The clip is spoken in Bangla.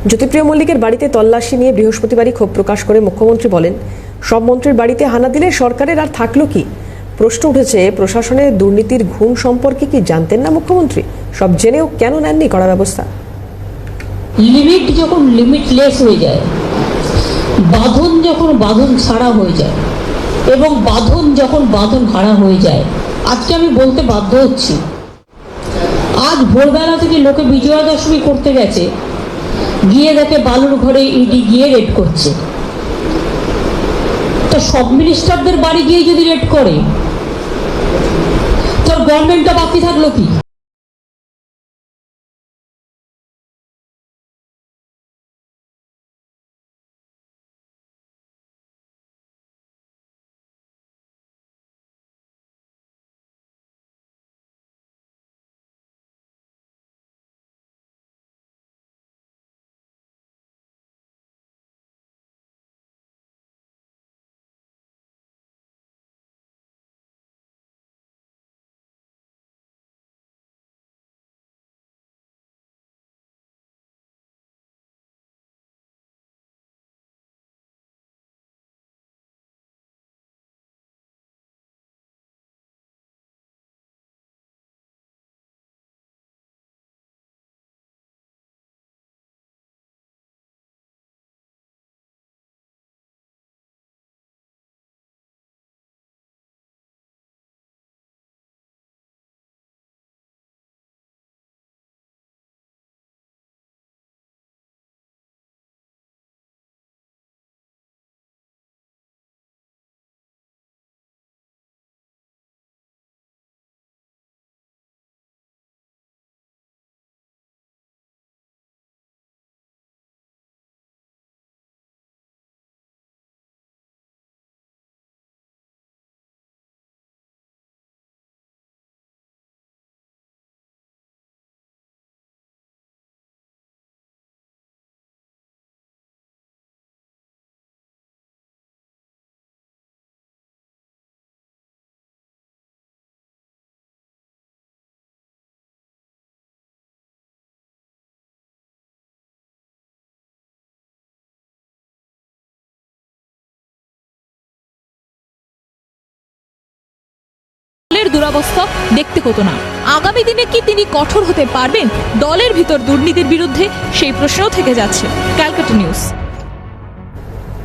জ্যোতিপ্রিয় মল্লিকের বাড়িতে তল্লাশি নিয়ে বৃহস্পতিবারই ক্ষোভ প্রকাশ করে মুখ্যমন্ত্রী বলেন, সব মন্ত্রীর বাড়িতে হানা দিলে সরকারের আর থাকলো কি? প্রশ্ন উঠেছে, প্রশাসনের দুর্নীতির ঘুণ সম্পর্কে কি জানতেন না মুখ্যমন্ত্রী? সব জেনেও কেন নেননি কড়া ব্যবস্থা? লিমিট যখন লিমিটলেস হয়ে যায়, বাঁধন যখন বাঁধন ছাড়া হয়ে যায় এবং বাঁধন যখন বাঁধন হারা হয়ে যায়, আজকে আমি বলতে বাধ্য হচ্ছি, আজ ভোরবেলা থেকে লোকে বিজয়া দশমী করতে গেছে, গিয়ে দেখে বালুর ঘরে ইডি গিয়ে রেড করছে। তো সব মিনিস্টারদের বাড়ি গিয়ে যদি রেড করে, তোর গভর্নমেন্টটা বাকি থাকলো কি? দুরবস্থা দেখতে হতো না। আগামী দিনে কি তিনি কঠোর হতে পারবেন দলের ভিতর দুর্নীতির বিরুদ্ধে? সেই প্রশ্নও থেকে যাচ্ছে। ক্যালকাটা নিউজ।